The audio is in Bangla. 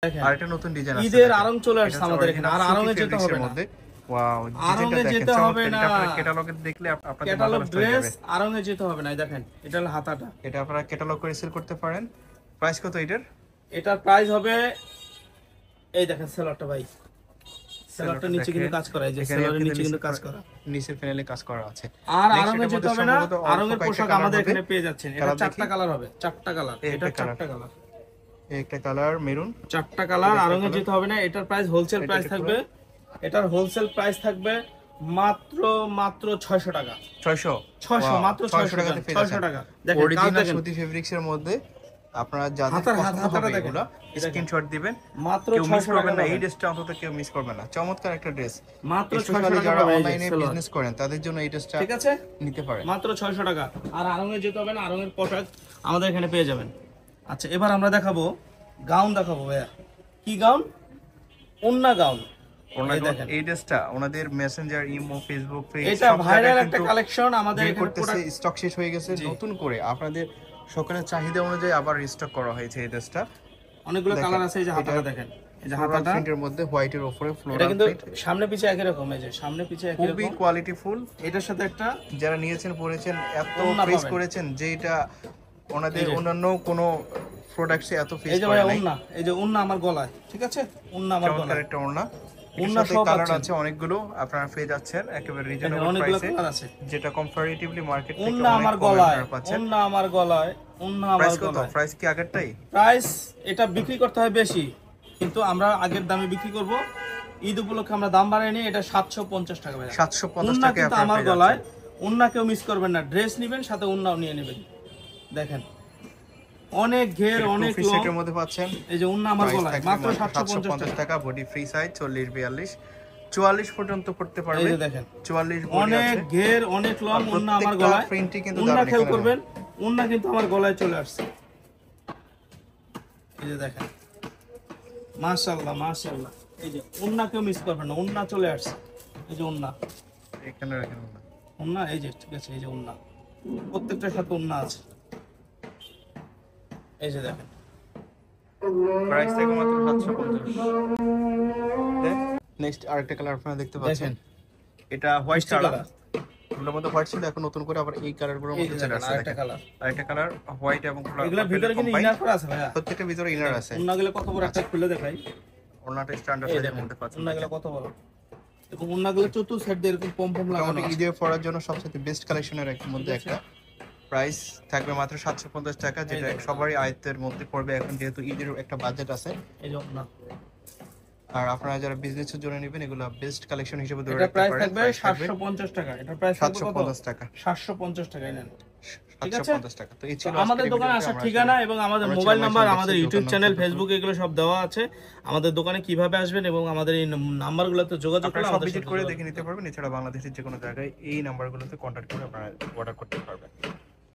আর একটা নতুন ডিজাইন আছে, ঈদের আরং চলে আসছে আমাদের এখানে। আর আরঙে যেতে হবে না, ওয়াও, আরঙে যেতে হবে না, ক্যাটালগে দেখলে আপনাদের ক্যাটালগ মাথা নষ্ট হয়ে ড্রেস যাবে। আরঙে যেতে হবে না। দেখেন এটা হলো হাতাটা, এটা আপনারা ক্যাটালগ করে সেল করতে পারেন। প্রাইস কত এটার? এটার প্রাইস হবে, এই দেখেন সেলরটা ভাই, সেলরটা নিচে কিন্তু কাজ করা, এই যে সেলরের নিচে কিন্তু কাজ করা, নিচের প্যানেলে কাজ করা আছে। আর আরঙে যেতে হবে না, আরঙের পোশাক আমাদের এখানে পেয়ে যাচ্ছেন। এটা চারটা কালার হবে, চারটা কালার, এটা চারটা কালার, একটা কালার মেরুন, চারটা কালার। আরঙে যেতে হবে না। এটার প্রাইস হোলসেল প্রাইস থাকবে, এটার হোলসেল প্রাইস থাকবে মাত্র 600 টাকা। 600 মাত্র 600 টাকা, 600 টাকা। দেখেন অরিজিনাল সুতি ফেব্রিক্স এর মধ্যে আপনারা যাদের পছন্দ হবে এগুলো স্ক্রিনশট দিবেন। মাত্র 600 টাকা না, টাকা। এই ড্রেসটা অন্তত কেউ মিস করবে না। চমৎকার একটা ড্রেস, মাত্র 600 স্পেশালি টাকা যারা পাবেন। অনলাইনে বিজনেস করেন তাদের জন্য এই ড্রেসটা ঠিক আছে, নিতে পারেন মাত্র 600 টাকা। আর আরঙে যেতে হবে না, আরঙের পোশাক আমাদের এখানে পেয়ে যাবেন। আচ্ছা, এবার আমরা দেখাবো গাউন, দেখাবো ভাইয়া। কি গাউন? ওন্না গাউন। এই ড্রেসটা ওনাদের মেসেঞ্জার, ইমো, ফেসবুক পেজ, এটা ভাইরাল একটা কালেকশন আমাদের এখানে করতেছে। স্টক শেষ হয়ে গেছে, নতুন করে আপনাদের সকলের চাহিদা অনুযায়ী আবার রিস্টক করা হয়েছে এই ড্রেসটা। অনেকগুলো কালার আছে। এই যে হাতাটা দেখেন, এই যে হাতাটা প্রিন্টের মধ্যে হোয়াইটের উপরে এটা ফ্লোরাল কিন্তু প্রিন্ট, সামনে পিছে একই রকম। এই যে সামনে পিছে একই খুবই রকম, কোয়ালিটি ফুল। এটার সাথে একটা যারা নিয়েছেন পরেছেন এত ওড়না ফেস পাবেন। করেছেন যে এটা ওনাদের অন্যান্য কোনো প্রোডাক্টসে এত ফেস এই যে করে ভাই নাই। ওন্না, এই যে ওন্না আমার গলায়, ঠিক আছে, ওন্না আমার চমৎকার গলায়, একটা ওড়না। ওন্না এটার সব সাথে কালার পাচ্ছেন। আছে অনেকগুলো, আপনারা পেয়ে যাচ্ছেন একেবারে রিজনেবল অনেকগুলো প্রাইসে, কালার আছে। যেটা কম্পারেটিভলি মার্কেট থেকে ওন্না অনেক আমার কম গলায়, আপনারা পাচ্ছেন। ওন্না আমার গলায়, ওন্না আমার প্রাইস কত? গলায়। প্রাইস কি আগেরটাই? প্রাইস এটা বিক্রি করতে হয় বেশি, কিন্তু আমরা আগের দামে বিক্রি করব। ঈদ উপলক্ষে আমরা দাম বাড়াই নি। এটা 750 টাকা ভাই। 750 ওন্না টাকায় কিন্তু আপনারা আমার পেয়ে গলায়, যাচ্ছেন। ওন্না কেউ মিস করবেন না। ড্রেস নেবেন সাথে ওন্নাও নিয়ে নেবেন। দেখেন অনেক ঘের, অনেক ফ্রি লং। সেটের মধ্যে পাচ্ছেন। এই যে ওন্না আমার প্রাইস গলায় থাকবে মাত্র মাত্র 750 টাকা। টাকা। বডি ফ্রি সাইজ 40, 42, 44 পর্যন্ত পড়তে পারবে। এই যে দেখেন 44 বডি অনেক আছে। ঘের, অনেক লং। ওন্না আমার প্রত্যেকটা গলায়, প্রিন্টই কিন্তু ওন্না দারুণ খেয়াল এখানে করবেন, ওন্না কিন্তু আমার গলায় চলে আসছে। এই যে দেখেন, মাশাআল্লাহ মাশাআল্লাহ। এই যে ওন্না কেউ মিস করবেন না, ওন্না চলে আসছে। এই যে ওন্না, এখানে রাখেন ওড়না। ওন্না এই যে, ঠিক আছে, এই যে ওন্না, প্রত্যেকটার সাথে ওন্না আছে। এই যে দেখেন প্রাইস থেকে মাত্র 750। নেক্সট আরেকটা কালার আপনারা দেখতে পাচ্ছেন, দেখেন এটা হোয়াইট কালার। কালার। এগুলোর মধ্যে হোয়াইট ছিল, এখন নতুন করে আবার এই কালারগুলোর এই যে মধ্যে চলে দেখেন আসছে। আরেকটা দেখেন কালার। আরেকটা কালার হোয়াইট এবং এগুলোর ভিতরে কিন্তু ইনার করা আছে ভাইয়া। প্রত্যেকটা ভিতরে ইনার আছে। ওন্নাগুলো কত বড় একটা খুলে দেখাই। ওড়নাটা স্ট্যান্ডার্ড এই সাইজের দেখেন মধ্যে পাচ্ছেন। ওন্নাগুলো কত বড়। এবং ওন্নাগুলো চতুর সাইড দিয়ে এরকম পম পম লাগানো মোটামুটি আছে। ঈদে পরার জন্য সবচেয়ে বেস্ট কালেকশনের মধ্যে একটা। প্রাইস থাকবে মাত্র 750 টাকা, যেটা সবারই আয়ত্তের মধ্যে পড়বে এখন, যেহেতু ঈদের একটা বাজেট আছে। এই যে ওন্না, আর আপনারা যারা বিজনেসের জন্য নেবেন এগুলো বেস্ট কালেকশন হিসেবে ধরে এটা রাখতে প্রাইস পারেন। থাকবে 750 টাকা। এটা প্রাইস থাকবে কত? 750 টাকা। 750 টাকায় নেন। ঠিক আছে, 750 টাকা। তো এই ছিল আমাদের আজকের দোকানে ভিডিওতে। আসার আমরা ঠিকানা এবং আমাদের আমরা মোবাইল ছিলাম নাম্বার, আইসা আমাদের দেখছি, ইউটিউব দোকান চ্যানেল, নাম ফেসবুক, এগুলো সব দেওয়া আছে। আমাদের দোকানে কিভাবে আসবেন এবং আমাদের এই নাম্বারগুলোতে যোগাযোগ করে আপনারা সব আমাদের ভিজিট সাথে করে যোগাযোগ দেখে নিতে পারবেন। এছাড়া বাংলাদেশের যে কোনো জায়গায় এই নাম্বারগুলোতে কন্ট্যাক্ট করে আপনারা অর্ডার করতে পারবেন।